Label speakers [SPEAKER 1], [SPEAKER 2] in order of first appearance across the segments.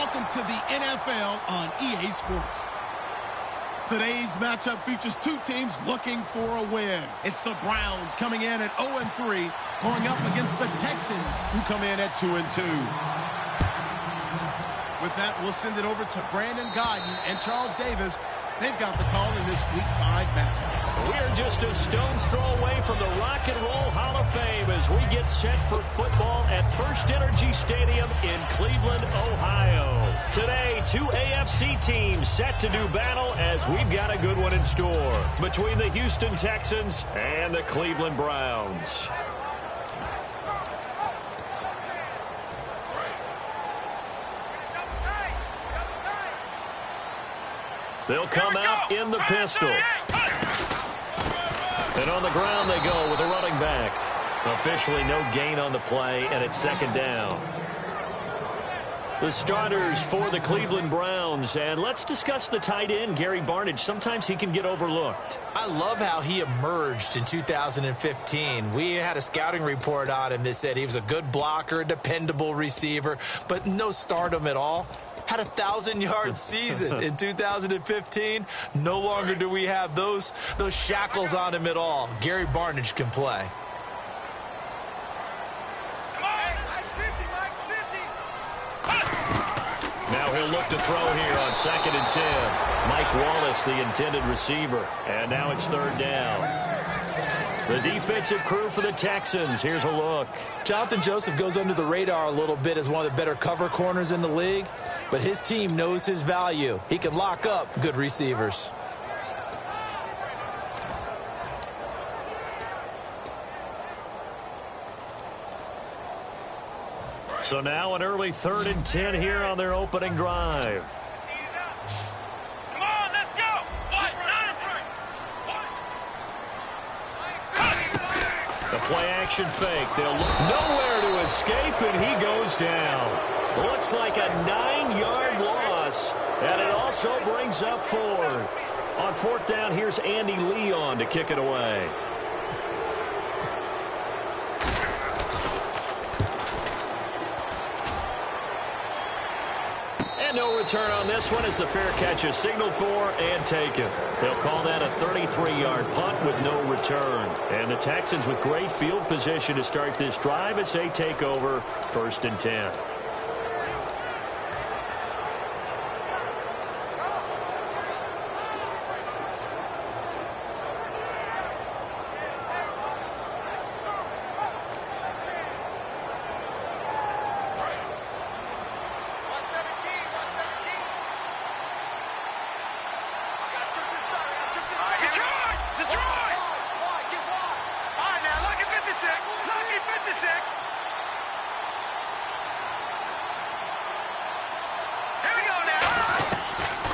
[SPEAKER 1] welcome to the NFL on EA Sports. Today's matchup features two teams looking for a win. It's the Browns coming in at 0-3, going up against the Texans, who come in at 2-2. With that, we'll send it over to Brandon Godden and Charles Davis. They've got the call in this Week 5 matchup.
[SPEAKER 2] We're just a stone's throw away from the Rock and Roll Hall of Fame as we get set for football at First Energy Stadium in Cleveland, Ohio. Today, two AFC teams set to do battle as we've got a good one in store between the Houston Texans and the Cleveland Browns. They'll come out in the pistol. And on the ground they go with a running back. Officially no gain on the play, and it's second down. The starters for the Cleveland Browns. And let's discuss the tight end, Gary Barnidge. Sometimes he can get overlooked.
[SPEAKER 3] I love how he emerged in 2015. We had a scouting report on him that said he was a good blocker, a dependable receiver, but no stardom at all. Had a 1,000-yard season in 2015. No longer do we have those shackles on him at all. Gary Barnidge can play.
[SPEAKER 2] Now he'll look to throw here on 2nd and 10. Mike Wallace, the intended receiver. And now it's third down. The defensive crew for the Texans. Here's a look.
[SPEAKER 3] Jonathan Joseph goes under the radar a little bit as one of the better cover corners in the league, but his team knows his value. He can lock up good receivers.
[SPEAKER 2] So now an early 3rd and 10 here on their opening drive. The play-action fake. They'll look nowhere to escape, and he goes down. Looks like a 9-yard loss, and it also brings up 4th. On 4th down, here's Andy Leon to kick it away. And no return on this one as the fair catch is signaled for and taken. They'll call that a 33-yard punt with no return. And the Texans with great field position to start this drive as they take over 1st and 10.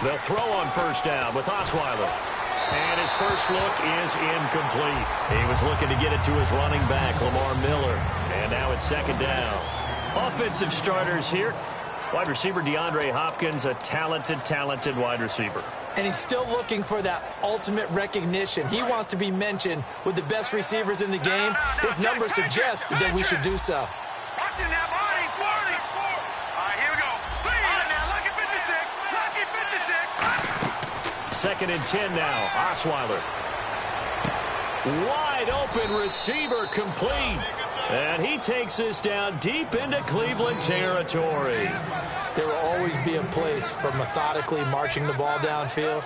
[SPEAKER 2] They'll throw on 1st down with Osweiler. And his first look is incomplete. He was looking to get it to his running back, Lamar Miller. And now it's 2nd down. Offensive starters here. Wide receiver DeAndre Hopkins, a talented wide receiver.
[SPEAKER 3] And he's still looking for that ultimate recognition. He wants to be mentioned with the best receivers in the game. His numbers suggest that we should do so.
[SPEAKER 2] Second and 10 now. Osweiler. Wide open receiver complete. And he takes this down deep into Cleveland territory.
[SPEAKER 3] There will always be a place for methodically marching the ball downfield.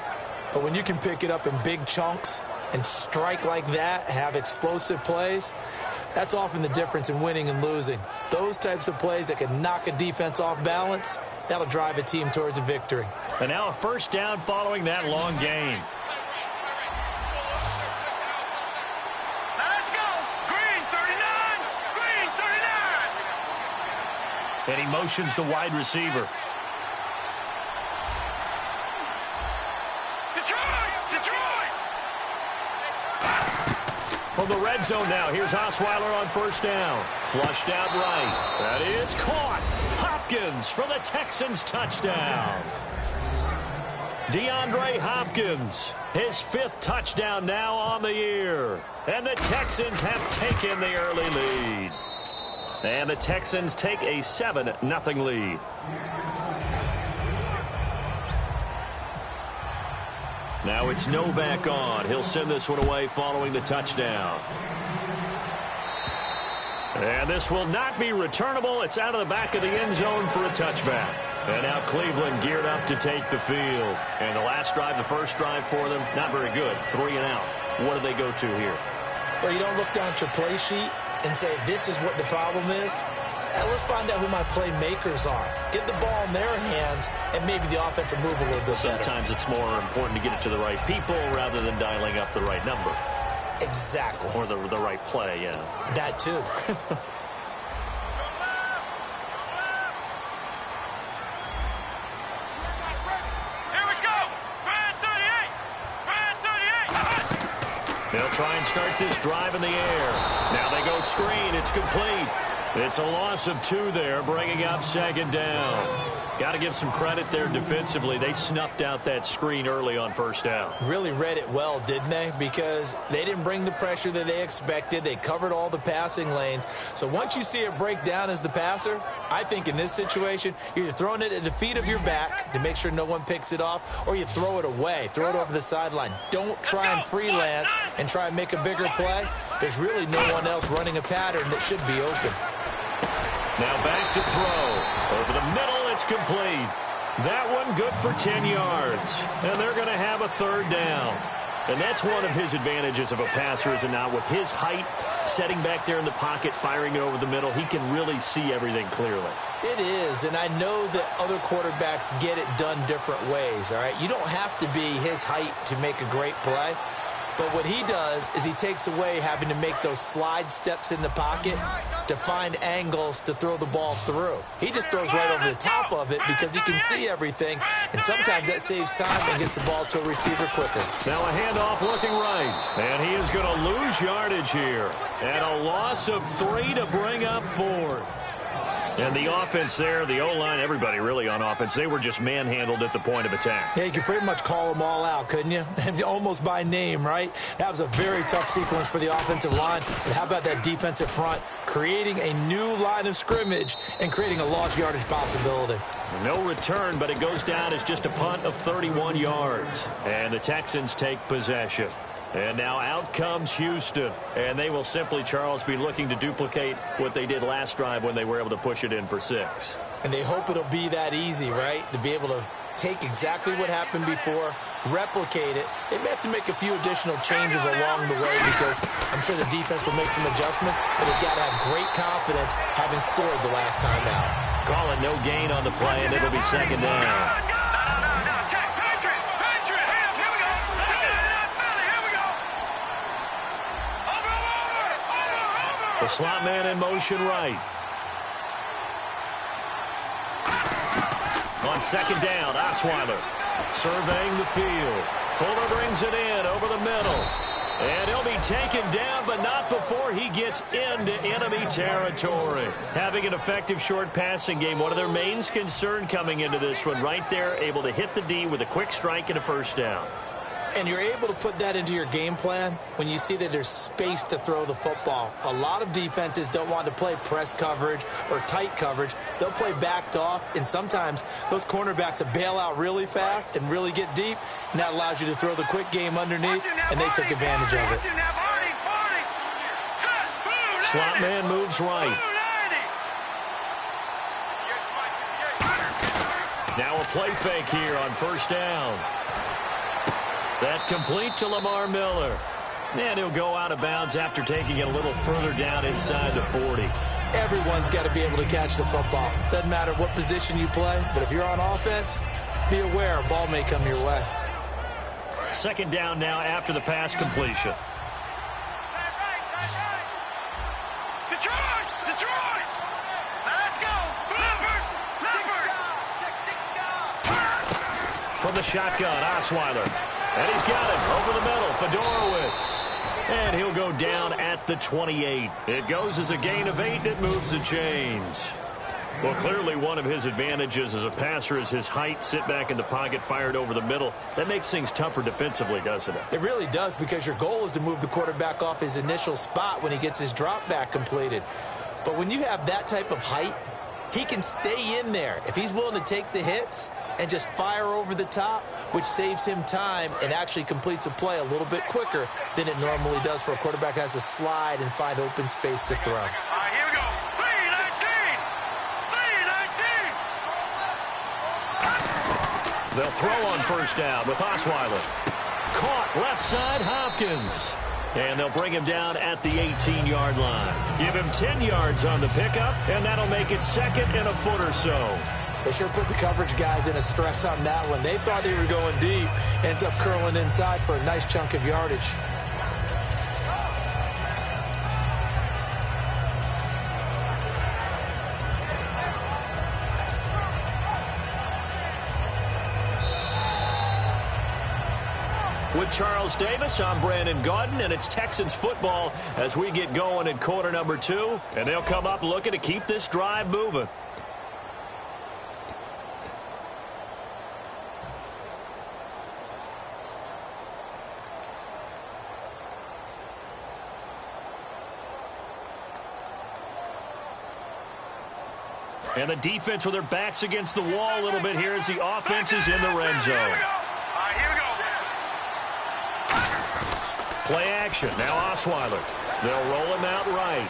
[SPEAKER 3] But when you can pick it up in big chunks and strike like that, have explosive plays, that's often the difference in winning and losing. Those types of plays that can knock a defense off balance, that'll drive a team towards a victory.
[SPEAKER 2] And now a 1st down following that long gain.
[SPEAKER 4] Let's go. Green 39. Green 39.
[SPEAKER 2] And he motions the wide receiver.
[SPEAKER 4] Detroit.
[SPEAKER 2] From the red zone now, here's Osweiler on 1st down. Flushed out right. That is caught. Hopkins for the Texans touchdown. DeAndre Hopkins, his 5th touchdown now on the year. And the Texans have taken the early lead. And the Texans take a 7-0 lead. Now it's Novak on. He'll send this one away following the touchdown. And this will not be returnable. It's out of the back of the end zone for a touchback. And now Cleveland geared up to take the field. And the last drive, the first drive for them, not very good. 3 and out. What do they go to here?
[SPEAKER 3] Well, you don't look down at your play sheet and say, this is what the problem is. Let's find out who my playmakers are. Get the ball in their hands, and maybe the offense will move a little bit better.
[SPEAKER 2] Sometimes it's more important to get it to the right people rather than dialing up the right number.
[SPEAKER 3] Exactly.
[SPEAKER 2] Or the right play, yeah.
[SPEAKER 3] That too.
[SPEAKER 4] Here we go. Brand 38. Brand 38.
[SPEAKER 2] They'll try and start this drive in the air. Now they go screen. It's complete. It's a loss of 2 there, bringing up second down. Got to give some credit there defensively. They snuffed out that screen early on first down.
[SPEAKER 3] Really read it well, didn't they? Because they didn't bring the pressure that they expected. They covered all the passing lanes. So once you see it break down as the passer, I think in this situation, you're either throwing it at the feet of your back to make sure no one picks it off, or you throw it away, throw it over the sideline. Don't try and freelance and try and make a bigger play. There's really no one else running a pattern that should be open.
[SPEAKER 2] Now back to throw. Over the middle, it's complete. That one good for 10 yards. And they're going to have a third down. And that's one of his advantages of a passer, is it not? With his height, setting back there in the pocket, firing it over the middle, he can really see everything clearly.
[SPEAKER 3] It is, and I know that other quarterbacks get it done different ways, all right? You don't have to be his height to make a great play. But what he does is he takes away having to make those slide steps in the pocket to find angles to throw the ball through. He just throws right over the top of it because he can see everything, and sometimes that saves time and gets the ball to a receiver quicker.
[SPEAKER 2] Now a handoff looking right, and he is going to lose yardage here. And a loss of 3 to bring up 4th. And the offense there, the O-line, everybody really on offense, they were just manhandled at the point of attack.
[SPEAKER 3] Yeah, you could pretty much call them all out, couldn't you? Almost by name, right? That was a very tough sequence for the offensive line. But how about that defensive front? Creating a new line of scrimmage and creating a lost yardage possibility.
[SPEAKER 2] No return, but it goes down as just a punt of 31 yards. And the Texans take possession. And now out comes Houston. And they will simply, Charles, be looking to duplicate what they did last drive when they were able to push it in for 6.
[SPEAKER 3] And they hope it'll be that easy, right? To be able to take exactly what happened before, replicate it. They may have to make a few additional changes along the way because I'm sure the defense will make some adjustments, but they've got to have great confidence having scored the last time out.
[SPEAKER 2] Call it no gain on the play, and it'll be second down. The slot man in motion right. On second down, Osweiler surveying the field. Fuller brings it in over the middle. And he'll be taken down, but not before he gets into enemy territory. Having an effective short passing game, one of their main concerns coming into this one, right there, able to hit the D with a quick strike and a first down.
[SPEAKER 3] And you're able to put that into your game plan when you see that there's space to throw the football. A lot of defenses don't want to play press coverage or tight coverage. They'll play backed off, and sometimes those cornerbacks will bail out really fast and really get deep, and that allows you to throw the quick game underneath, and they took advantage of it.
[SPEAKER 2] Slot man moves right. Now a play fake here on first down. That complete to Lamar Miller. And he'll go out of bounds after taking it a little further down inside the 40.
[SPEAKER 3] Everyone's got to be able to catch the football. Doesn't matter what position you play, but if you're on offense, be aware a ball may come your way.
[SPEAKER 2] Second down now after the pass completion.
[SPEAKER 4] Detroit! Let's go! Leopard!
[SPEAKER 2] From the shotgun, Osweiler. And he's got it over the middle, Fedorowicz. And he'll go down at the 28. It goes as a gain of 8, and it moves the chains. Well, clearly one of his advantages as a passer is his height, sit back in the pocket, fired over the middle. That makes things tougher defensively, doesn't it?
[SPEAKER 3] It really does, because your goal is to move the quarterback off his initial spot when he gets his drop back completed. But when you have that type of height, he can stay in there. If he's willing to take the hits, and just fire over the top, which saves him time and actually completes a play a little bit quicker than it normally does for a quarterback who has to slide and find open space to throw.
[SPEAKER 4] All right, here we go. 3-19.
[SPEAKER 2] They'll throw on first down with Osweiler. Caught left side, Hopkins. And they'll bring him down at the 18-yard line. Give him 10 yards on the pickup, and that'll make it second and a foot or so.
[SPEAKER 3] They sure put the coverage guys in a stress on that one. They thought they were going deep. Ends up curling inside for a nice chunk of yardage.
[SPEAKER 2] With Charles Davis, I'm Brandon Gaudin, and it's Texans football as we get going in quarter number 2. And they'll come up looking to keep this drive moving. And the defense with their backs against the wall a little bit here as the offense is in the red zone.
[SPEAKER 4] All right, here we go.
[SPEAKER 2] Play action. Now Osweiler. They'll roll him out right.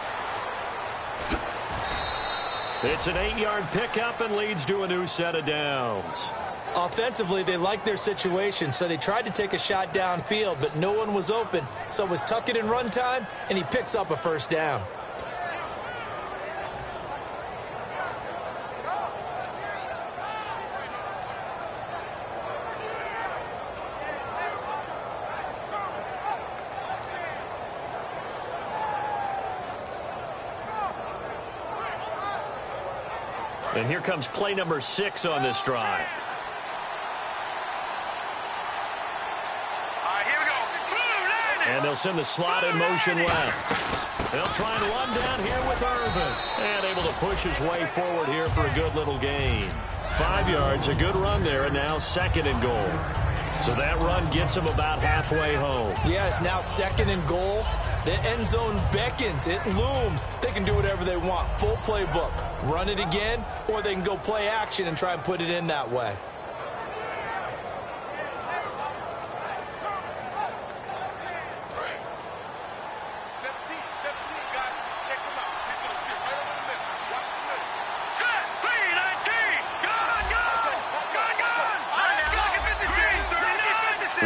[SPEAKER 2] It's an 8-yard pickup and leads to a new set of downs.
[SPEAKER 3] Offensively, they liked their situation, so they tried to take a shot downfield, but no one was open. So it was tuck it in run time, and he picks up a first down.
[SPEAKER 2] And here comes play number 6 on this drive.
[SPEAKER 4] All right, here we go.
[SPEAKER 2] And they'll send the slot in motion left. They'll try and run down here with Irvin. And able to push his way forward here for a good little gain. 5 yards, a good run there, and now second and goal. So that run gets him about halfway home.
[SPEAKER 3] Yeah, it's now second and goal. The end zone beckons. It looms. They can do whatever they want. Full playbook. Run it again, or they can go play action and try and put it in that way.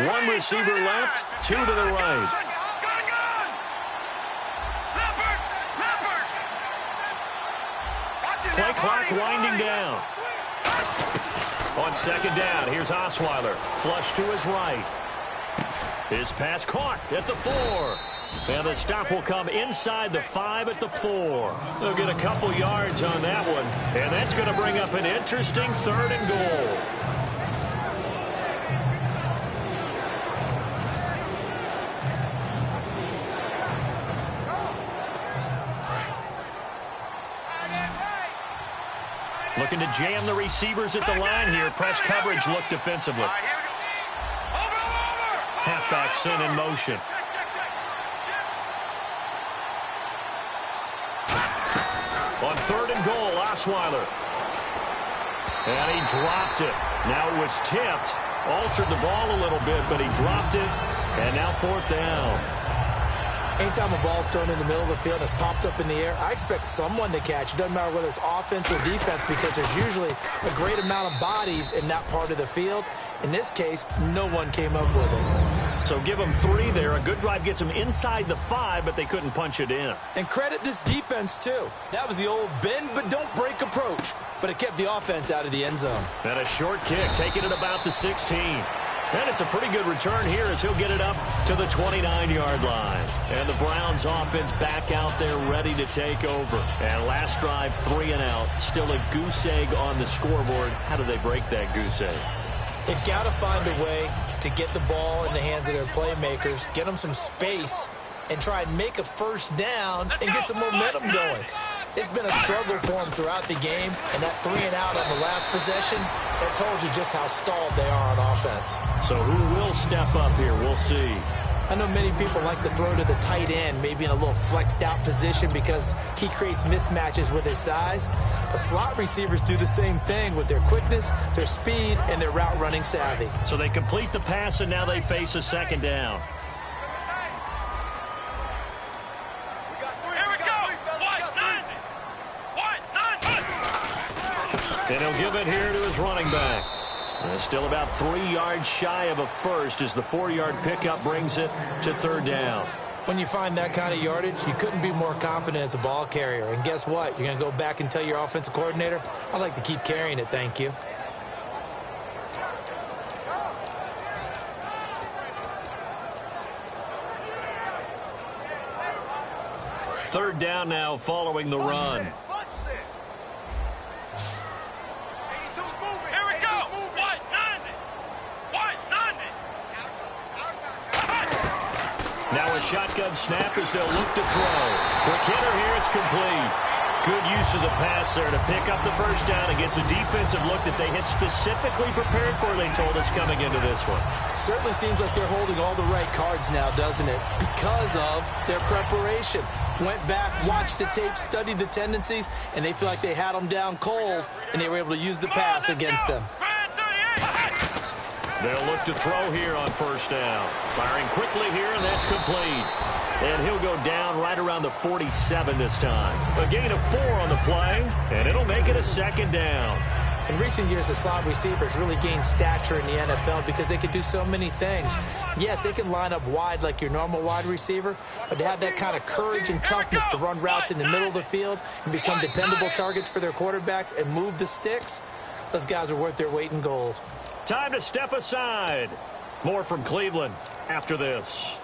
[SPEAKER 2] One receiver left, 2 to the right. Play clock winding down. On second down, here's Osweiler. Flush to his right. His pass caught at the 4. And the stop will come inside the 5 at the 4. They'll get a couple yards on that one. And that's going to bring up an interesting third and goal. Looking to jam the receivers at the line here. Press coverage look defensively. Halfback sent in motion. On third and goal, Osweiler. And he dropped it. Now it was tipped. Altered the ball a little bit, but he dropped it. And now fourth down.
[SPEAKER 3] Anytime a ball's thrown in the middle of the field and it's popped up in the air, I expect someone to catch. It doesn't matter whether it's offense or defense because there's usually a great amount of bodies in that part of the field. In this case, no one came up with it.
[SPEAKER 2] So give them 3 there. A good drive gets them inside the 5, but they couldn't punch it in.
[SPEAKER 3] And credit this defense, too. That was the old bend but don't break approach, but it kept the offense out of the end zone.
[SPEAKER 2] And a short kick, taking it about the 16. And it's a pretty good return here as he'll get it up to the 29-yard line. And the Browns offense back out there ready to take over. And last drive, 3 and out. Still a goose egg on the scoreboard. How do they break that goose egg?
[SPEAKER 3] They've got to find a way to get the ball in the hands of their playmakers, get them some space, and try and make a first down and get some momentum going. It's been a struggle for them throughout the game, and that 3 and out on the last possession, that told you just how stalled they are on offense.
[SPEAKER 2] So who will step up here? We'll see.
[SPEAKER 3] I know many people like to throw to the tight end, maybe in a little flexed out position because he creates mismatches with his size. But slot receivers do the same thing with their quickness, their speed, and their route running savvy.
[SPEAKER 2] So they complete the pass, and now they face a second down. And he'll give it here to his running back. And still about 3 yards shy of a first as the 4-yard pickup brings it to third down.
[SPEAKER 3] When you find that kind of yardage, you couldn't be more confident as a ball carrier. And guess what? You're going to go back and tell your offensive coordinator, I'd like to keep carrying it, thank you.
[SPEAKER 2] Third down now following the run. Now a shotgun snap as they'll look to throw. Quick hitter here, it's complete. Good use of the pass there to pick up the first down against a defensive look that they had specifically prepared for, they told us, coming into this one.
[SPEAKER 3] Certainly seems like they're holding all the right cards now, doesn't it? Because of their preparation. Went back, watched the tape, studied the tendencies, and they feel like they had them down cold, and they were able to use the pass against them.
[SPEAKER 2] They'll look to throw here on first down. Firing quickly here, and that's complete. And he'll go down right around the 47 this time. A gain of 4 on the play, and it'll make it a second down.
[SPEAKER 3] In recent years, the slot receivers really gained stature in the NFL because they can do so many things. Yes, they can line up wide like your normal wide receiver, but to have that kind of courage and toughness to run routes in the middle of the field and become dependable targets for their quarterbacks and move the sticks, those guys are worth their weight in gold.
[SPEAKER 2] Time to step aside. More from Cleveland after this.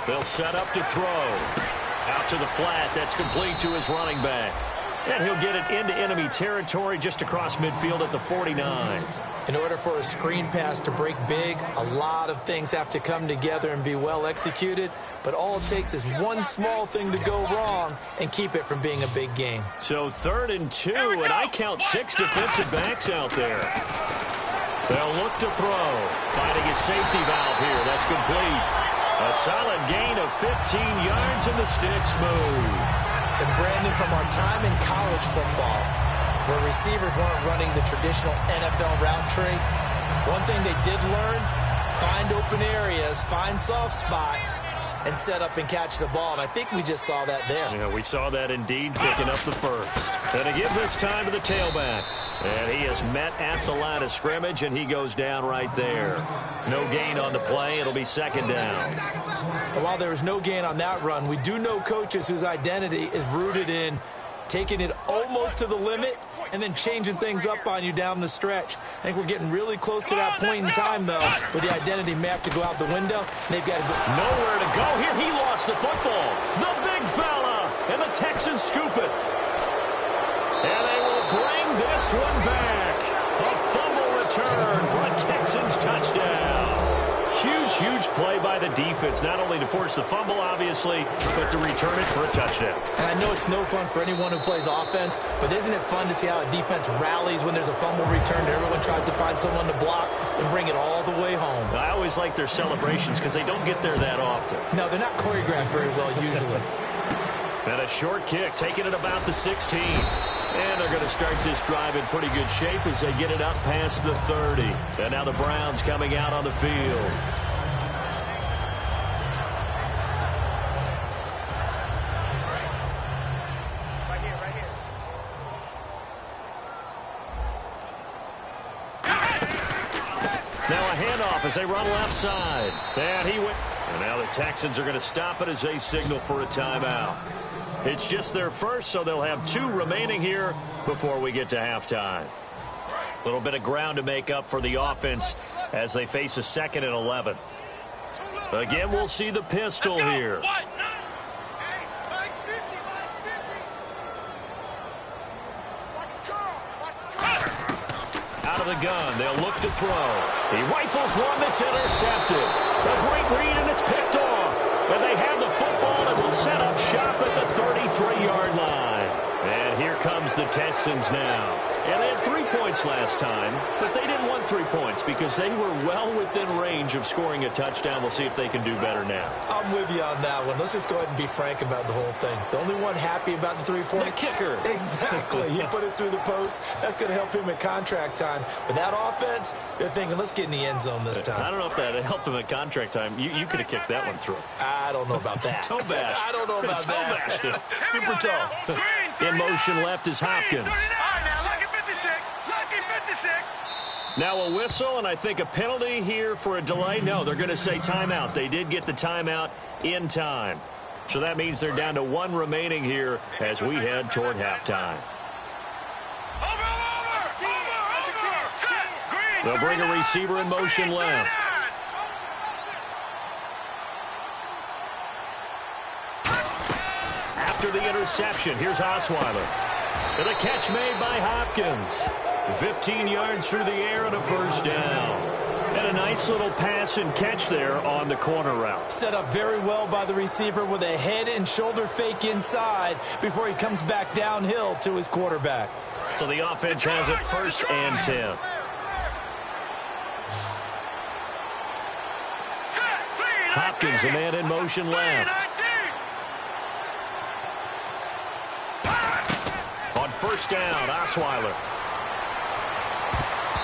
[SPEAKER 2] They'll set up to throw. Out to the flat. That's complete to his running back. And he'll get it into enemy territory just across midfield at the 49.
[SPEAKER 3] In order for a screen pass to break big, a lot of things have to come together and be well executed. But all it takes is one small thing to go wrong and keep it from being a big game.
[SPEAKER 2] So 3rd and 2, and I count 6 defensive backs out there. They'll look to throw. Finding a safety valve here. That's complete. A solid gain of 15 yards, and the sticks move.
[SPEAKER 3] And Brandon, from our time in college football, where receivers weren't running the traditional NFL route tree, one thing they did learn, find open areas, find soft spots, and set up and catch the ball. And I think we just saw that there.
[SPEAKER 2] Yeah, we saw that indeed, picking up the first. And to give this time to the tailback. And he is met at the line of scrimmage, and he goes down right there. No gain on the play. It'll be second down.
[SPEAKER 3] While there was no gain on that run, we do know coaches whose identity is rooted in taking it almost to the limit and then changing things up on you down the stretch. I think we're getting really close to that point in time, though, where the identity may have to go out the window. And they've got to go.
[SPEAKER 2] Nowhere to go here. He lost the football. The big fella. And the Texans scoop it. And they will bring this one back. A fumble return for a Texans touchdown. Huge play by the defense, not only to force the fumble, obviously, but to return it for a touchdown.
[SPEAKER 3] And I know it's no fun for anyone who plays offense, but isn't it fun to see how a defense rallies when there's a fumble return and everyone tries to find someone to block and bring it all the way home?
[SPEAKER 2] I always like their celebrations because they don't get there that often.
[SPEAKER 3] No, they're not choreographed very well usually.
[SPEAKER 2] And a short kick, taking it about the 16. And they're going to start this drive in pretty good shape as they get it up past the 30. And now the Browns coming out on the field. Now a handoff as they run left side. And he went. And now the Texans are going to stop it as they signal for a timeout. It's just their first, so they'll have 2 remaining here before we get to halftime. A little bit of ground to make up for the offense as they face a 2nd and 11. Again, we'll see the pistol here. of the gun. They'll look to throw. He rifles one that's intercepted. A great read, and it's picked off. And they have the football and will set up shop at the 33-yard line. And here comes the Texans now. And they had 3 points last time, but they didn't want 3 points because they were well within range of scoring a touchdown. We'll see if they can do better now.
[SPEAKER 3] I'm with you on that one. Let's just go ahead and be frank about the whole thing. The only one happy about the 3-point.
[SPEAKER 2] The kicker.
[SPEAKER 3] Exactly. He put it through the post. That's going to help him at contract time. But that offense, they're thinking, let's get in the end zone this time.
[SPEAKER 2] I don't know if that helped him at contract time. You could have kicked that one through.
[SPEAKER 3] I don't know about that.
[SPEAKER 2] Toe bash.
[SPEAKER 3] I don't know about that. Super toe.
[SPEAKER 2] In motion left is Hopkins. Now a whistle, and I think a penalty here for a delay. No, they're going to say timeout. They did get the timeout in time. So that means they're down to 1 remaining here as we head toward halftime. They'll bring a receiver in motion left. After the interception, here's Osweiler. And a catch made by Hopkins. 15 yards through the air and a first down. And a nice little pass and catch there on the corner route.
[SPEAKER 3] Set up very well by the receiver with a head and shoulder fake inside before he comes back downhill to his quarterback.
[SPEAKER 2] So the offense has it 1st and 10. Hopkins, a man in motion left. On first down, Osweiler.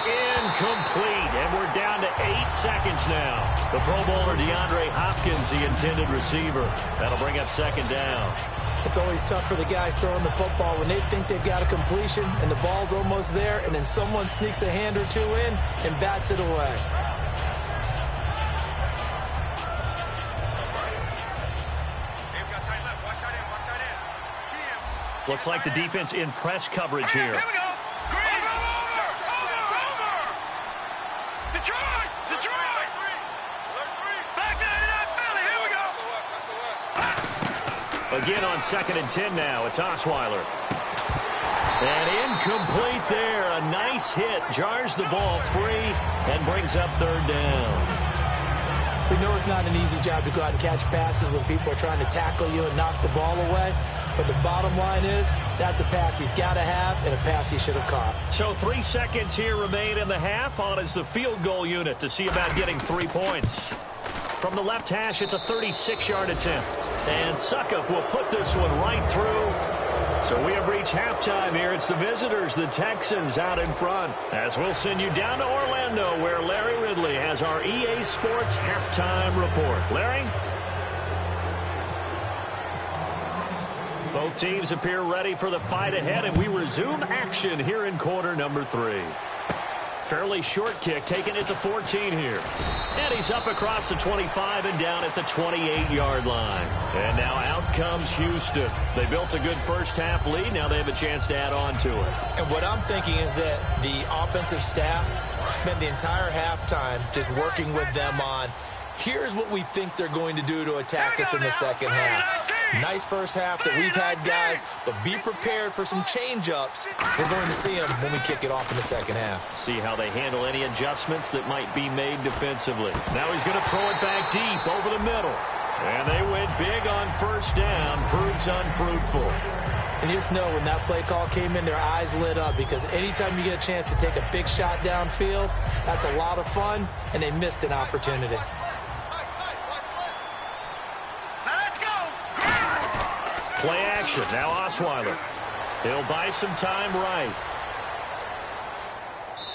[SPEAKER 2] Incomplete, and we're down to 8 seconds now. The Pro Bowler DeAndre Hopkins, the intended receiver. That'll bring up 2nd down.
[SPEAKER 3] It's always tough for the guys throwing the football when they think they've got a completion and the ball's almost there, and then someone sneaks a hand or two in and bats it away.
[SPEAKER 2] Looks like the defense in press coverage here. Again on 2nd and 10 now. It's Osweiler. And incomplete there. A nice hit. Jars the ball free and brings up 3rd down.
[SPEAKER 3] We know it's not an easy job to go out and catch passes when people are trying to tackle you and knock the ball away. But the bottom line is that's a pass he's got to have and a pass he should have caught.
[SPEAKER 2] So 3 seconds here remain in the half. On is the field goal unit to see about getting 3 points. From the left hash, it's a 36-yard attempt. And Suckup will put this one right through. So we have reached halftime here. It's the visitors, the Texans, out in front. As we'll send you down to Orlando, where Larry Ridley has our EA Sports halftime report. Larry? Both teams appear ready for the fight ahead, and we resume action here in quarter number 3. Fairly short kick taken at the 14 here. And he's up across the 25 and down at the 28-yard line. And now out comes Houston. They built a good first-half lead. Now they have a chance to add on to it.
[SPEAKER 3] And what I'm thinking is that the offensive staff spent the entire halftime just working with them on, here's what we think they're going to do to attack us in the second half. Nice first half that we've had, guys, but be prepared for some change-ups. We're going to see them when we kick it off in the second half.
[SPEAKER 2] See how they handle any adjustments that might be made defensively. Now he's going to throw it back deep over the middle. And they went big on first down. Proves unfruitful.
[SPEAKER 3] And you just know when that play call came in, their eyes lit up because anytime you get a chance to take a big shot downfield, that's a lot of fun, and they missed an opportunity.
[SPEAKER 2] Play action. Now Osweiler. He'll buy some time right.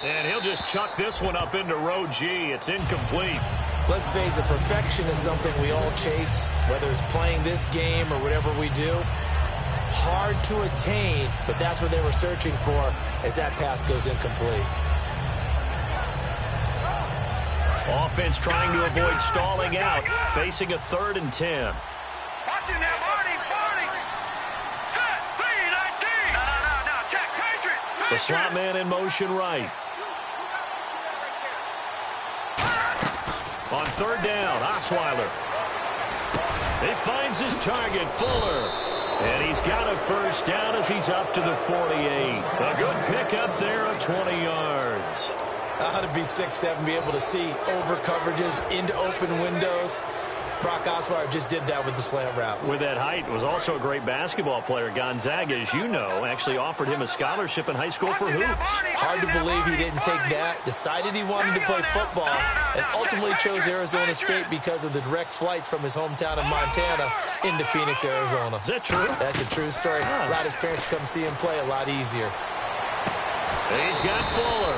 [SPEAKER 2] And he'll just chuck this one up into row G. It's incomplete.
[SPEAKER 3] Let's face it, perfection is something we all chase, whether it's playing this game or whatever we do. Hard to attain, but that's what they were searching for as that pass goes incomplete.
[SPEAKER 2] Offense trying to avoid stalling out, facing a 3rd and 10.
[SPEAKER 4] Watch it now, Marty. Set, 3-19. No, check, Patriot.
[SPEAKER 2] The slot man in motion right. On 3rd down, Osweiler. He finds his target, Fuller. And he's got a first down as he's up to the 48. A good pickup there of 20 yards.
[SPEAKER 3] How to be 6'7", be able to see over coverages into open windows. Brock Osweiler just did that with the slant route.
[SPEAKER 2] With that height, was also a great basketball player. Gonzaga, as you know, actually offered him a scholarship in high school for hoops.
[SPEAKER 3] Hard to believe he didn't take that, decided he wanted to play football, and ultimately chose Arizona State because of the direct flights from his hometown in Montana into Phoenix, Arizona.
[SPEAKER 2] Is that true?
[SPEAKER 3] That's a true story. Allowed his parents to come see him play a lot easier.
[SPEAKER 2] He's got Fuller.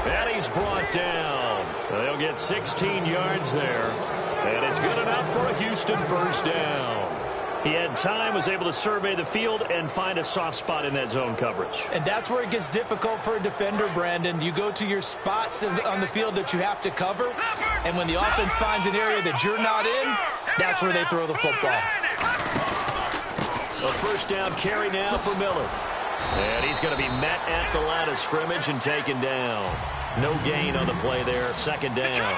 [SPEAKER 2] And he's brought down. They'll get 16 yards there. And it's good enough for a Houston first down. He had time, was able to survey the field and find a soft spot in that zone coverage.
[SPEAKER 3] And that's where it gets difficult for a defender, Brandon. You go to your spots on the field that you have to cover, and when the offense finds an area that you're not in, that's where they throw the football.
[SPEAKER 2] A first down carry now for Miller. And he's going to be met at the line of scrimmage and taken down. No gain on the play there, second down.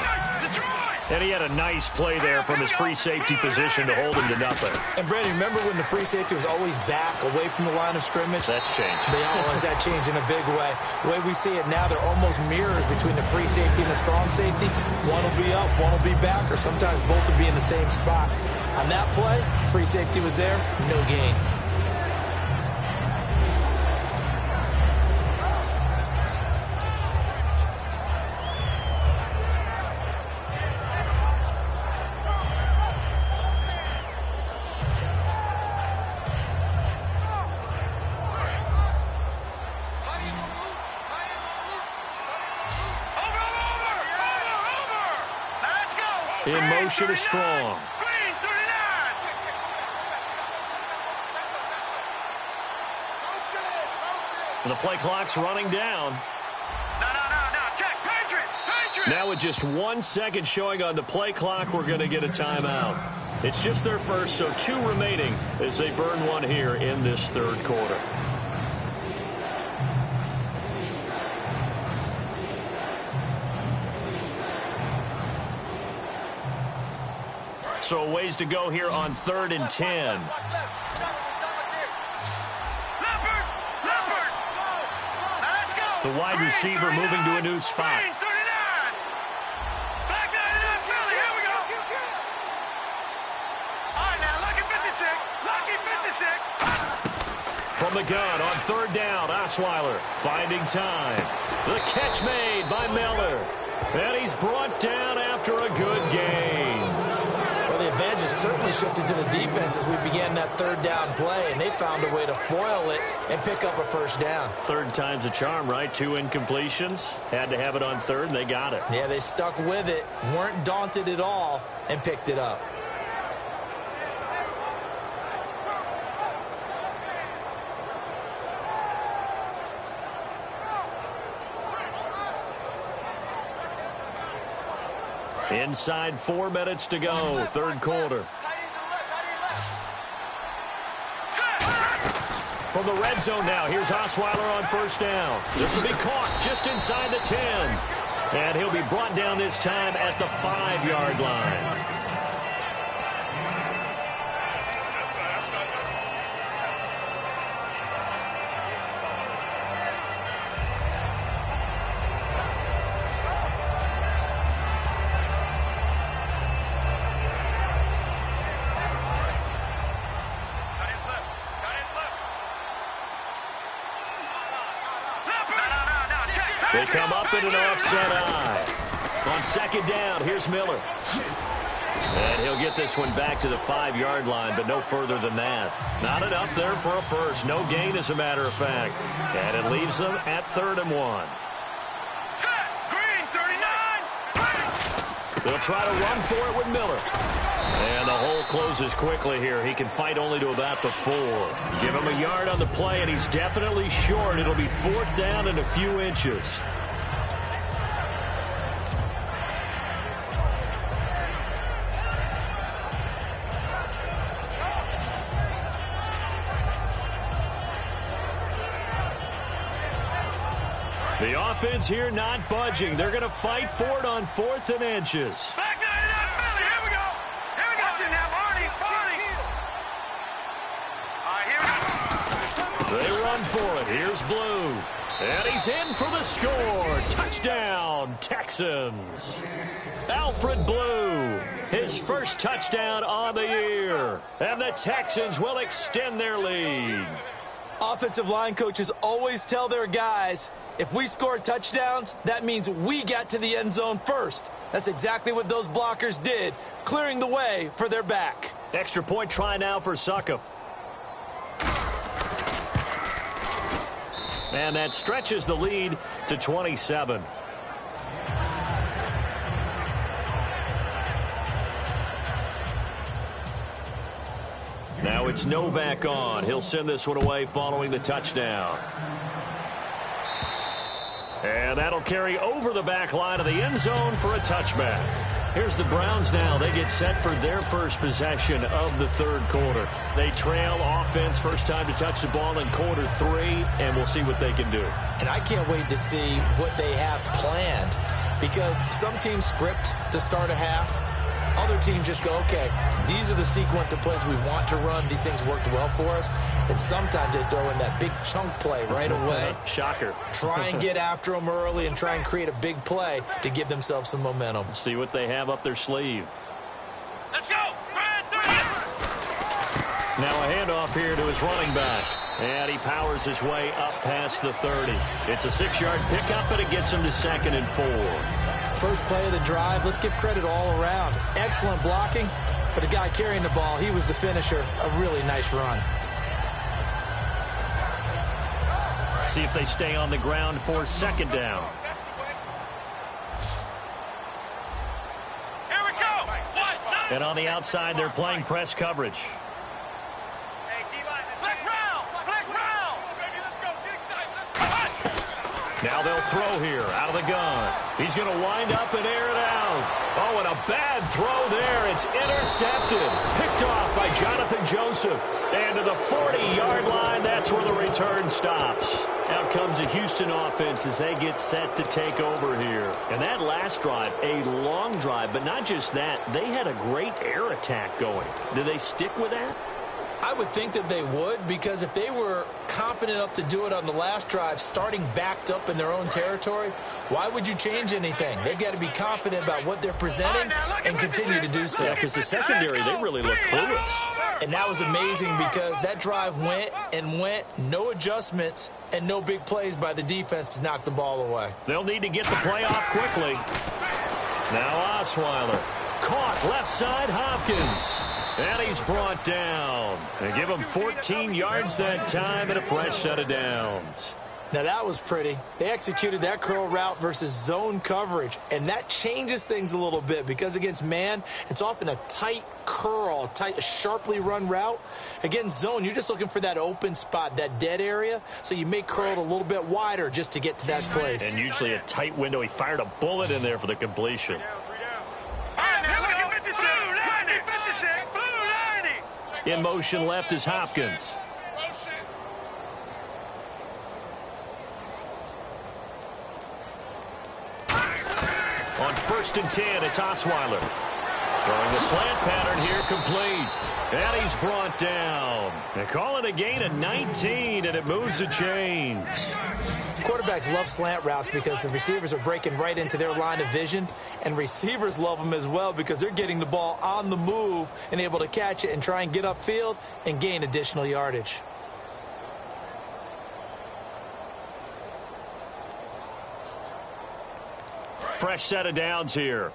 [SPEAKER 2] And he had a nice play there from his free safety position to hold him to nothing.
[SPEAKER 3] And, Brandon, remember when the free safety was always back, away from the line of scrimmage?
[SPEAKER 2] That's changed.
[SPEAKER 3] That changed in a big way. The way we see it now, they're almost mirrors between the free safety and the strong safety. One will be up, one will be back, or sometimes both will be in the same spot. On that play, free safety was there, no gain.
[SPEAKER 2] In motion is Strong. The play clock's running down.
[SPEAKER 4] Check, Patriot.
[SPEAKER 2] Now with just 1 second showing on the play clock, we're going to get a timeout. It's just their first, so 2 remaining as they burn one here in this third quarter. So a ways to go here on 3rd and 10. The wide receiver moving to a new spot. From the gun on 3rd down, Osweiler finding time. The catch made by Miller. And he's brought down after a good gain.
[SPEAKER 3] Well, the advantage has certainly shifted to the defense as we began that 3rd down play, and they found a way to foil it and pick up a first down.
[SPEAKER 2] 3rd time's a charm, right? 2 incompletions. Had to have it on 3rd, and they got it.
[SPEAKER 3] Yeah, they stuck with it, weren't daunted at all, and picked it up.
[SPEAKER 2] Inside 4 minutes to go, 3rd quarter. From the red zone now, here's Osweiler on 1st down. This will be caught just inside the 10. And he'll be brought down this time at the 5-yard line. They come up in an offset eye. On 2nd down, here's Miller. And he'll get this one back to the 5-yard line, but no further than that. Not enough there for a first. No gain, as a matter of fact. And it leaves them at 3rd and 1.
[SPEAKER 4] Green, 39.
[SPEAKER 2] They'll try to run for it with Miller. And the hole closes quickly here. He can fight only to about the 4. Give him a yard on the play, and he's definitely short. It'll be 4th down and a few inches. The offense here not budging. They're going to fight for it on 4th and inches.
[SPEAKER 4] Back to Philly. Here we go. Here we go. Watch it now, Barney.
[SPEAKER 2] for it. Here's Blue. And he's in for the score. Touchdown, Texans. Alfred Blue, his first touchdown on the year. And the Texans will extend their lead.
[SPEAKER 3] Offensive line coaches always tell their guys, if we score touchdowns, that means we got to the end zone first. That's exactly what those blockers did, clearing the way for their back.
[SPEAKER 2] Extra point try now for Succop. And that stretches the lead to 27. Now it's Novak on. He'll send this one away following the touchdown. And that'll carry over the back line of the end zone for a touchback. Here's the Browns now. They get set for their first possession of the third quarter. They trail offense first time to touch the ball in quarter 3, and we'll see what they can do.
[SPEAKER 3] And I can't wait to see what they have planned, because some teams script to start a half. Other teams just go, okay, these are the sequence of plays we want to run. These things worked well for us. And sometimes they throw in that big chunk play right away.
[SPEAKER 2] Shocker.
[SPEAKER 3] Try and get after them early and try and create a big play to give themselves some momentum.
[SPEAKER 2] See what they have up their sleeve.
[SPEAKER 4] Let's go.
[SPEAKER 2] Now a handoff here to his running back. And he powers his way up past the 30. It's a 6-yard pickup, and it gets him to 2nd and 4.
[SPEAKER 3] First play of the drive, let's give credit all around. Excellent blocking, but the guy carrying the ball, he was the finisher. A really nice run.
[SPEAKER 2] See if they stay on the ground for 2nd down.
[SPEAKER 4] Here we go.
[SPEAKER 2] And on the outside, they're playing press coverage.
[SPEAKER 4] Flex round. Flex round.
[SPEAKER 2] Now they'll throw here out of the gun. He's going to wind up and air it out. Oh, and a bad throw there. It's intercepted. Picked off by Jonathan Joseph. And to the 40-yard line, that's where the return stops. Out comes the Houston offense as they get set to take over here. And that last drive, a long drive, but not just that. They had a great air attack going. Do they stick with that?
[SPEAKER 3] I would think that they would, because if they were confident enough to do it on the last drive, starting backed up in their own territory, why would you change anything? They've got to be confident about what they're presenting and continue to do so.
[SPEAKER 2] Yeah, because the secondary, they really look clueless.
[SPEAKER 3] And that was amazing, because that drive went and went, no adjustments and no big plays by the defense to knock the ball away.
[SPEAKER 2] They'll need to get the play off quickly. Now Osweiler. Caught left side, Hopkins. And he's brought down. They give him 14 yards that time and a fresh set of downs.
[SPEAKER 3] Now that was pretty. They executed that curl route versus zone coverage, and that changes things a little bit, because against man, it's often a tight curl, tight, sharply run route. Against zone, you're just looking for that open spot, that dead area, so you may curl it a little bit wider just to get to that place.
[SPEAKER 2] And usually a tight window. He fired a bullet in there for the completion. In motion left is Hopkins. On 1st and 10, it's Osweiler. Throwing the slant pattern here, complete. And he's brought down. They call it a gain of 19, and it moves the chains.
[SPEAKER 3] Quarterbacks love slant routes because the receivers are breaking right into their line of vision, and receivers love them as well because they're getting the ball on the move and able to catch it and try and get upfield and gain additional yardage.
[SPEAKER 2] Fresh set of downs here.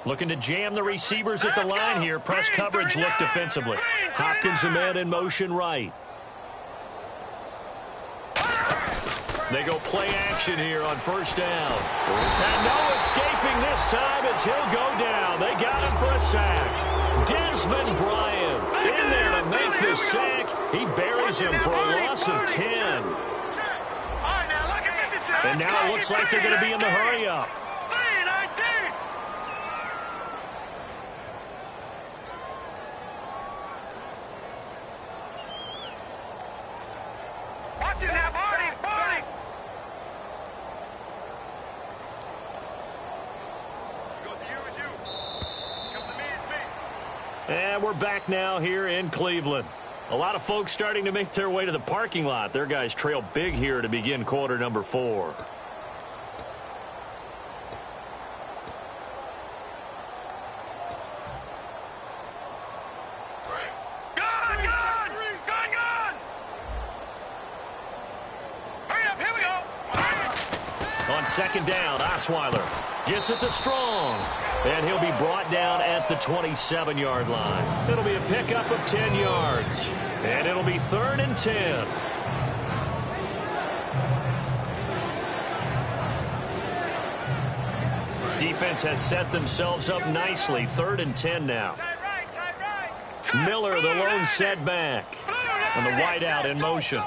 [SPEAKER 2] Looking to jam the receivers at the line here. Press coverage look defensively. Hopkins the man in motion right. They go play action here on 1st down. And no escaping this time as he'll go down. They got him for a sack. Desmond Bryant in there to make the sack. He buries him for a loss of 10. And now it looks like they're going to be in the hurry-up. And we're back now here in Cleveland. A lot of folks starting to make their way to the parking lot. Their guys trail big here to begin quarter number 4. On second down, Osweiler gets it to Strong. And he'll be brought down at the 27-yard line. It'll be a pickup of 10 yards. And it'll be 3rd and 10. Defense has set themselves up nicely. 3rd and 10 now. Miller, the lone setback. And the wideout in motion.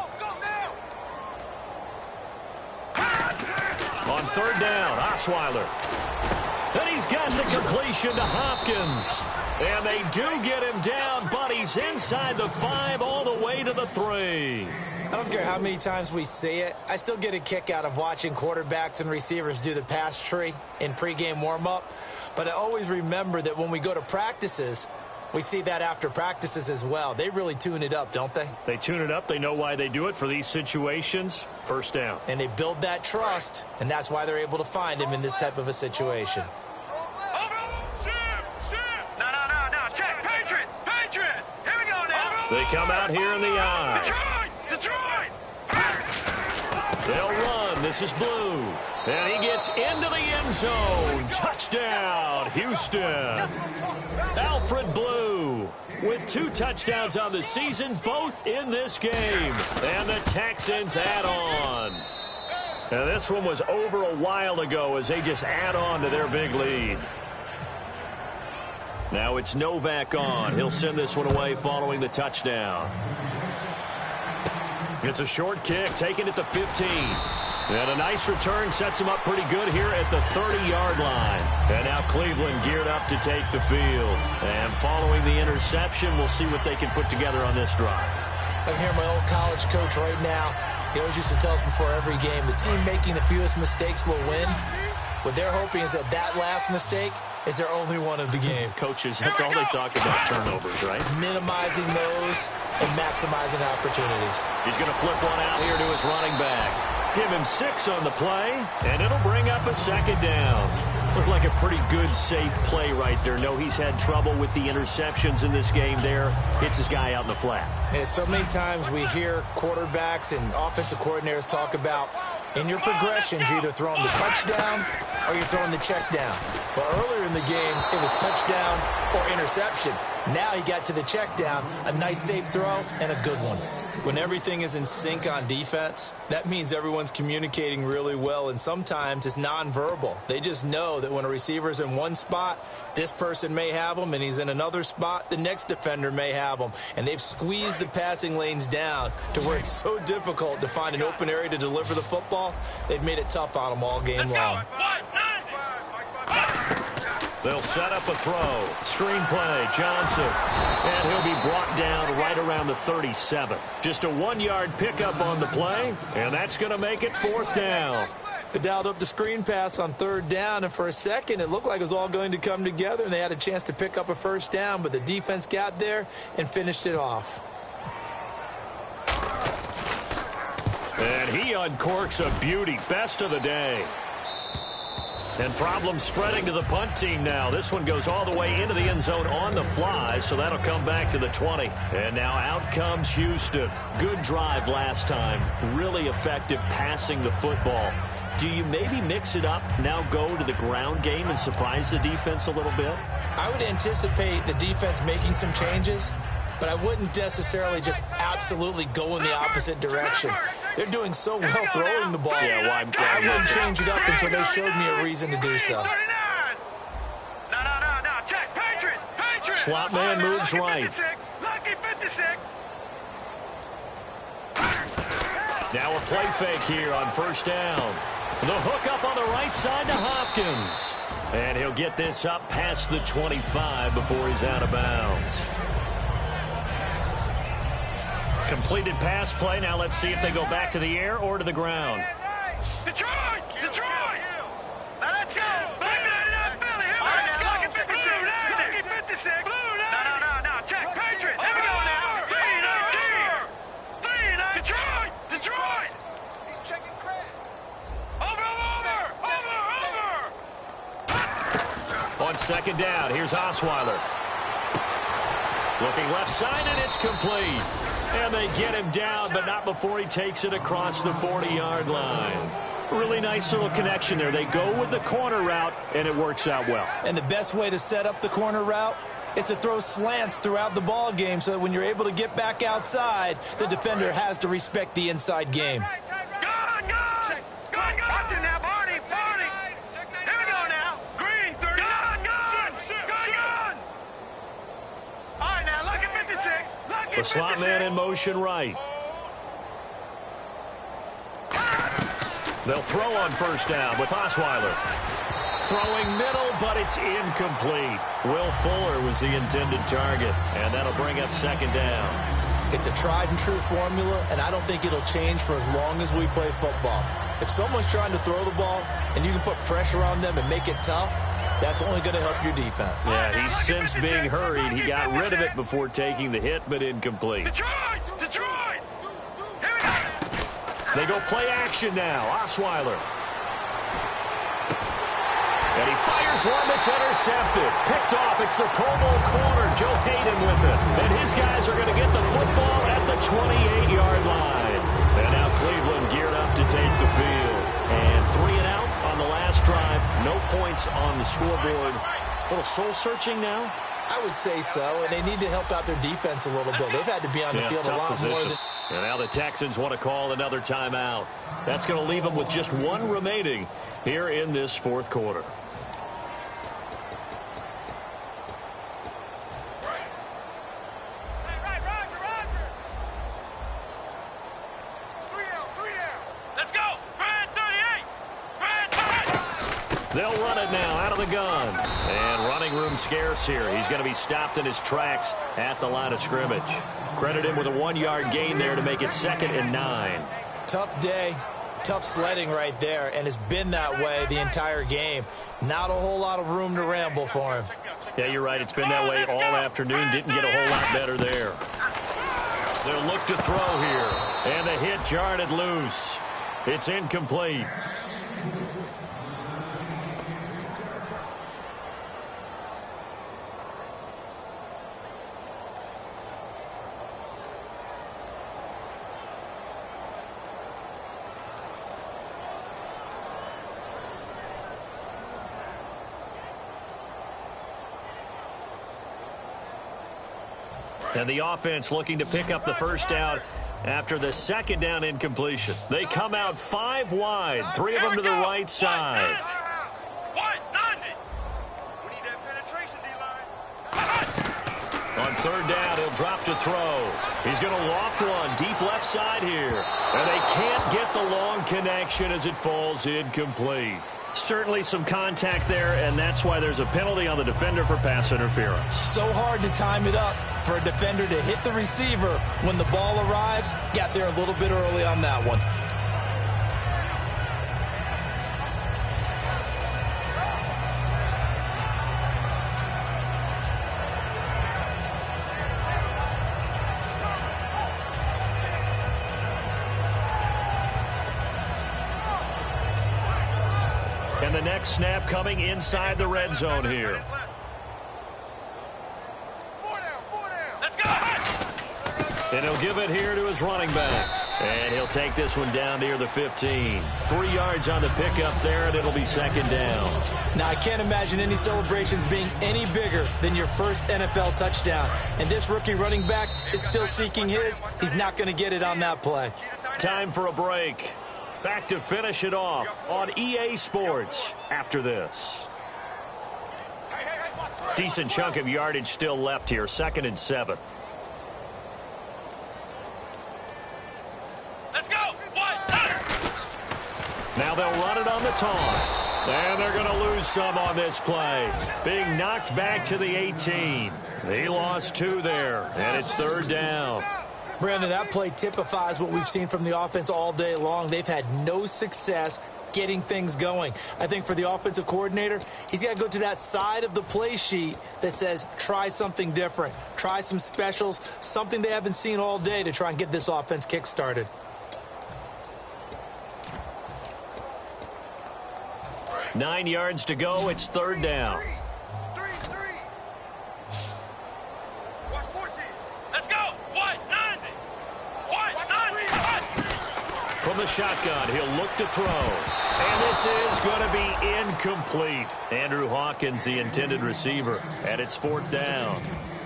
[SPEAKER 2] On 3rd down, Osweiler. And he's got the completion to Hopkins. And they do get him down, but he's inside the 5 all the way to the 3.
[SPEAKER 3] I don't care how many times we see it. I still get a kick out of watching quarterbacks and receivers do the pass tree in pregame warm-up. But I always remember that when we go to practices, we see that after practices as well. They really tune it up, don't they?
[SPEAKER 2] They tune it up. They know why they do it for these situations. 1st down.
[SPEAKER 3] And they build that trust, and that's why they're able to find him in this type of a situation.
[SPEAKER 2] They come out here in the eye. They'll run. This is Blue. And he gets into the end zone. Touchdown, Houston. Alfred Blue with 2 touchdowns on the season, both in this game. And the Texans add on. And this one was over a while ago as they just add on to their big lead. Now it's Novak on. He'll send this one away following the touchdown. It's a short kick, taking it to 15. And a nice return sets him up pretty good here at the 30-yard line. And now Cleveland geared up to take the field. And following the interception, we'll see what they can put together on this drive.
[SPEAKER 3] I can hear my old college coach right now. He always used to tell us before every game, the team making the fewest mistakes will win. What they're hoping is that last mistake is their only one of the game.
[SPEAKER 2] Coaches, that's all they talk about, turnovers, right?
[SPEAKER 3] Minimizing those and maximizing opportunities.
[SPEAKER 2] He's going to flip one out here to his running back. Give him 6 on the play, and it'll bring up a 2nd down. Looked like a pretty good, safe play right there. No, he's had trouble with the interceptions in this game there. Hits his guy out in the flat.
[SPEAKER 3] Yeah, so many times we hear quarterbacks and offensive coordinators talk about in your progressions, you're either throwing the touchdown or you're throwing the check down. But earlier in the game, it was touchdown or interception. Now he got to the check down, a nice safe throw, and a good one. When everything is in sync on defense, that means everyone's communicating really well, and sometimes it's nonverbal. They just know that when a receiver's in one spot, this person may have him, and he's in another spot, the next defender may have him. And they've squeezed the passing lanes down to where it's so difficult to find an open area to deliver the football. They've made it tough on them all game long.
[SPEAKER 2] They'll set up a throw. Screen play, Johnson. And he'll be brought down right around the 37. Just a 1-yard pickup on the play, and that's going to make it 4th down.
[SPEAKER 3] They dialed up the screen pass on 3rd down, and for a second it looked like it was all going to come together, and they had a chance to pick up a 1st down, but the defense got there and finished it off.
[SPEAKER 2] And he uncorks a beauty. Best of the day. And problems spreading to the punt team now. This one goes all the way into the end zone on the fly, so that'll come back to the 20. And now out comes Houston. Good drive last time. Really effective passing the football. Do you maybe mix it up, now go to the ground game and surprise the defense a little bit?
[SPEAKER 3] I would anticipate the defense making some changes, but I wouldn't necessarily just absolutely go in the opposite direction. They're doing so well throwing the ball.
[SPEAKER 2] Yeah, well,
[SPEAKER 3] I wouldn't change it up until they showed me a reason to do so.
[SPEAKER 2] Slot man moves right. Now a play fake here on 1st down. The hook up on the right side to Hopkins. And he'll get this up past the 25 before he's out of bounds. Completed pass play. Now let's see if they go back to the air or to the ground.
[SPEAKER 4] Detroit! Detroit! Now let's go! Let's go! Lucky 56! Lucky 56! No, check. Patriot! Here we go now! 3, 2,
[SPEAKER 2] second down. Here's Osweiler. Looking left side, and it's complete. And they get him down, but not before he takes it across the 40-yard line. Really nice little connection there. They go with the corner route, and it works out well.
[SPEAKER 3] And the best way to set up the corner route is to throw slants throughout the ball game so that when you're able to get back outside, the defender has to respect the inside game.
[SPEAKER 4] Watch it now, Barney. Here we go now. Green, 30. Gun. All right, now, look at 56.
[SPEAKER 2] The slot man in motion right. They'll throw on first down with Osweiler. Throwing middle, but it's incomplete. Will Fuller was the intended target, and that'll bring up second down.
[SPEAKER 3] It's a tried-and-true formula, and I don't think it'll change for as long as we play football. If someone's trying to throw the ball and you can put pressure on them and make it tough, that's only going to help your defense.
[SPEAKER 2] Yeah, he's since being hurried. He got rid of it before taking the hit, but incomplete.
[SPEAKER 4] Detroit! Here we go!
[SPEAKER 2] They go play action now. Osweiler. And he fires one that's intercepted. Picked off. It's the Pro Bowl corner, Joe Hayden, with it. And his guys are going to get the football at the 28-yard line. And now Cleveland geared up to take the field. And 3 and out on the last drive. No points on the scoreboard. A little soul-searching now?
[SPEAKER 3] I would say so, and they need to help out their defense a little bit. They've had to be on the field a lot more than...
[SPEAKER 2] And now the Texans want to call another timeout. That's going to leave them with just 1 remaining here in this fourth quarter. They'll run it now out of the gun. And running room scarce here. He's going to be stopped in his tracks at the line of scrimmage. Credit him with a 1-yard gain there to make it 2nd and 9.
[SPEAKER 3] Tough day, tough sledding right there, and it's been that way the entire game. Not a whole lot of room to ramble for him.
[SPEAKER 2] Yeah, you're right. It's been that way all afternoon. Didn't get a whole lot better there. They'll look to throw here. And the hit jarred it loose. It's incomplete. And the offense looking to pick up the first down after the second down incompletion. They come out 5 wide, 3 of them to the right side. On third down, he'll drop to throw. He's going to loft one deep left side here. And they can't get the long connection as it falls incomplete. Certainly some contact there, and that's why there's a penalty on the defender for pass interference.
[SPEAKER 3] So hard to time it up for a defender to hit the receiver when the ball arrives. Got there a little bit early on that one.
[SPEAKER 2] And the next snap coming inside the red zone here. And he'll give it here to his running back. And he'll take this one down near the 15. 3 yards on the pickup there, and it'll be second down.
[SPEAKER 3] Now, I can't imagine any celebrations being any bigger than your first NFL touchdown. And this rookie running back is still seeking his. He's not going to get it on that play.
[SPEAKER 2] Time for a break. Back to finish it off on EA Sports after this. Decent chunk of yardage still left here. 2nd and 7.
[SPEAKER 4] Let's go.
[SPEAKER 2] Now they'll run it on the toss. And they're going to lose some on this play. Being knocked back to the 18. He lost 2 there, and it's 3rd down.
[SPEAKER 3] Brandon, that play typifies what we've seen from the offense all day long. They've had no success getting things going. I think for the offensive coordinator, he's got to go to that side of the play sheet that says, try something different. Try some specials, something they haven't seen all day to try and get this offense kick-started.
[SPEAKER 2] Nine yards to go. It's 3rd down. from the shotgun. He'll look to throw. And this is going to be incomplete. Andrew Hawkins, the intended receiver, and it's 4th down.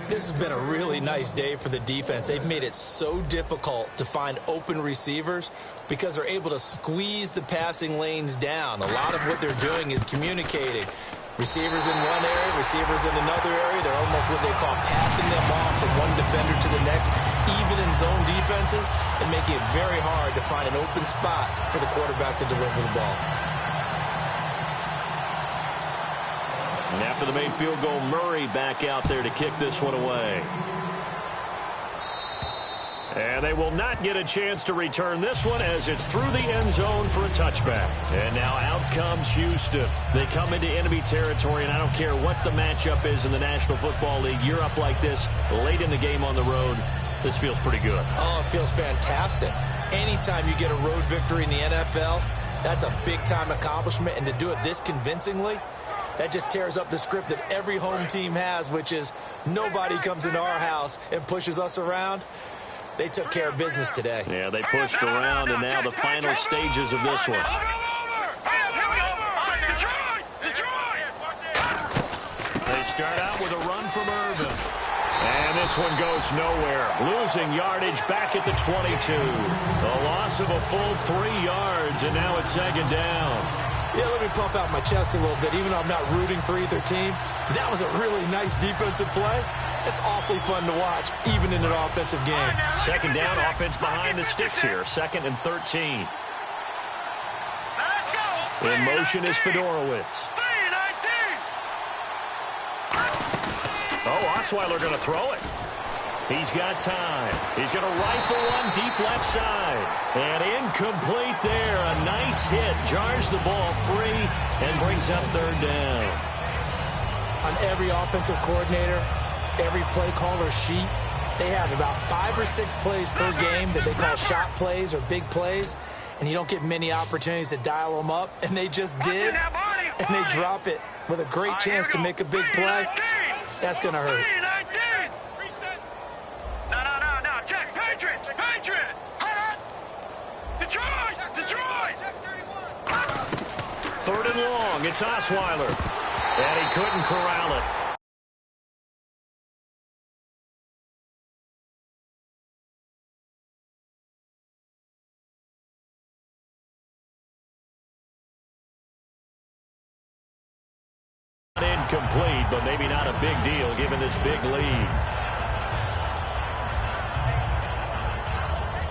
[SPEAKER 3] This has been a really nice day for the defense. They've made it so difficult to find open receivers because they're able to squeeze the passing lanes down. A lot of what they're doing is communicating. Receivers in one area, receivers in another area. They're almost what they call passing them off from one defender to the next, even in zone defenses, and making it very hard to find an open spot for the quarterback to deliver the ball.
[SPEAKER 2] And after the main field goal, Murray back out there to kick this one away. And they will not get a chance to return this one as it's through the end zone for a touchback. And now out comes Houston. They come into enemy territory, and I don't care what the matchup is in the National Football League. You're up like this late in the game on the road. This feels pretty good.
[SPEAKER 3] Oh, it feels fantastic. Anytime you get a road victory in the NFL, that's a big-time accomplishment. And to do it this convincingly, that just tears up the script that every home team has, which is nobody comes into our house and pushes us around. They took care of business today.
[SPEAKER 2] Yeah, they pushed around, and now the final stages of this one. They start out with a run from Irvin. And this one goes nowhere. Losing yardage back at the 22. A loss of a full 3 yards, and now it's 2nd down.
[SPEAKER 3] Yeah, let me pump out my chest a little bit. Even though I'm not rooting for either team, that was a really nice defensive play. It's awfully fun to watch, even in an offensive game.
[SPEAKER 2] 2nd down, offense behind the sticks here. 2nd and 13. In motion is Fedorowicz. Oh, Osweiler going to throw it. He's got time. He's going to rifle one deep left side. And incomplete there. A nice hit. Jars the ball free and brings up 3rd down.
[SPEAKER 3] On every offensive coordinator, every play caller sheet, they have about 5 or 6 plays per game that they call shot plays or big plays. And you don't get many opportunities to dial them up. And they just did. And they drop it with a great chance to make a big play. That's going to hurt.
[SPEAKER 2] Third and long. It's Osweiler. And he couldn't corral it. Incomplete, but maybe not a big deal given this big lead.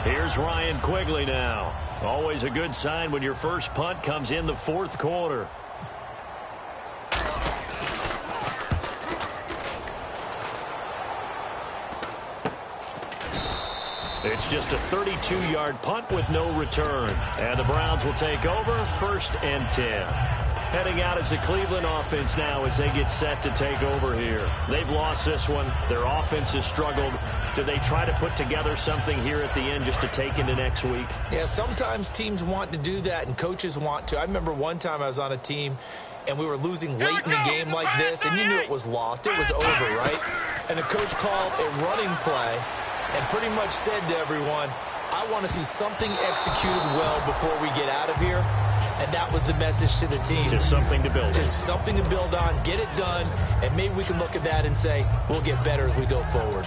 [SPEAKER 2] Here's Ryan Quigley now. Always a good sign when your first punt comes in the 4th quarter. It's just a 32-yard punt with no return. And the Browns will take over 1st and 10. Heading out is the Cleveland offense now as they get set to take over here. They've lost this one. Their offense has struggled. Do they try to put together something here at the end just to take into next week?
[SPEAKER 3] Yeah, sometimes teams want to do that and coaches want to. I remember one time I was on a team and we were losing late in a game like this, and you knew it was lost. It was over, right? And the coach called a running play and pretty much said to everyone, I want to see something executed well before we get out of here. And that was the message to the team.
[SPEAKER 2] Just something to build on.
[SPEAKER 3] Just something to build on, get it done, and maybe we can look at that and say, we'll get better as we go forward.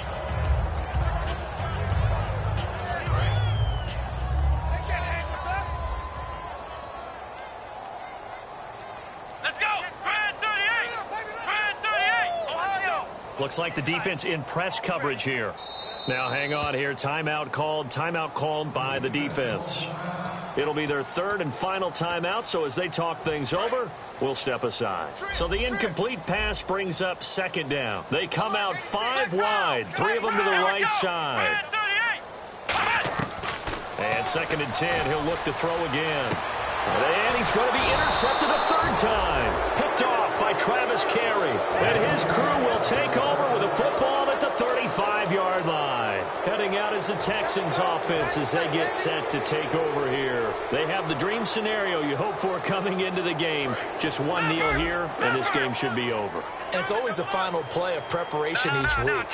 [SPEAKER 4] Let's go! Brand 38! Brand 38! Ohio!
[SPEAKER 2] Looks like the defense in press coverage here. Now hang on here. Timeout called by the defense. It'll be their 3rd and final timeout, so as they talk things over, we'll step aside. So the incomplete pass brings up 2nd down. They come out 5 wide, 3 of them to the right side. And 2nd and 10, he'll look to throw again. And he's going to be intercepted a 3rd time. Picked off by Travis Carey. And his crew will take over with a football at the 35-yard line. Heading out is the Texans offense as they get set to take over here. They have the dream scenario you hope for coming into the game. Just one kneel here, and this game should be over.
[SPEAKER 3] And it's always the final play of preparation each week.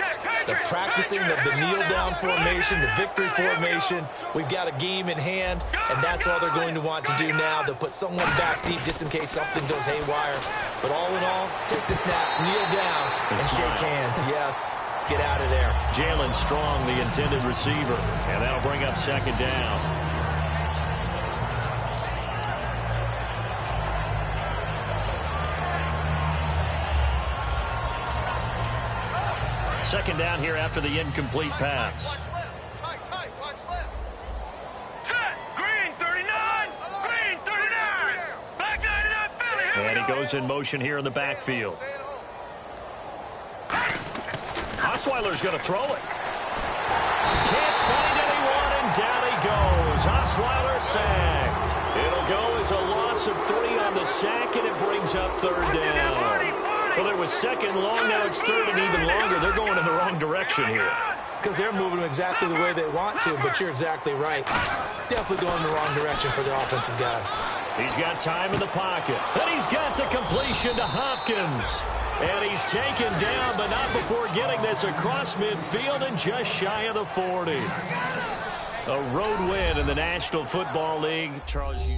[SPEAKER 3] the practicing of the kneel-down formation, the victory formation. We've got a game in hand, and that's all they're going to want to do now. They'll put someone back deep just in case something goes haywire. But all in all, take the snap, kneel down, and shake hands. Yes, get out of there.
[SPEAKER 2] Jalen Strong, the intended receiver, and that'll bring up second down. Second down here after the incomplete pass.
[SPEAKER 4] Set. Green 39. Green 39. Back 99 Philly.
[SPEAKER 2] And he goes in motion here in the backfield. Osweiler's going to throw it. Can't find anyone, and down he goes. Osweiler sacked. It'll go as a loss of 3 on the sack, and it brings up third down. Well, it was second long, now it's third and even longer. They're going in the wrong direction here.
[SPEAKER 3] Because they're moving exactly the way they want to, but you're exactly right. Definitely going in the wrong direction for the offensive guys.
[SPEAKER 2] He's got time in the pocket, and he's got the completion to Hopkins. And he's taken down, but not before getting this across midfield and just shy of the 40. A road win in the National Football League. Charles, you...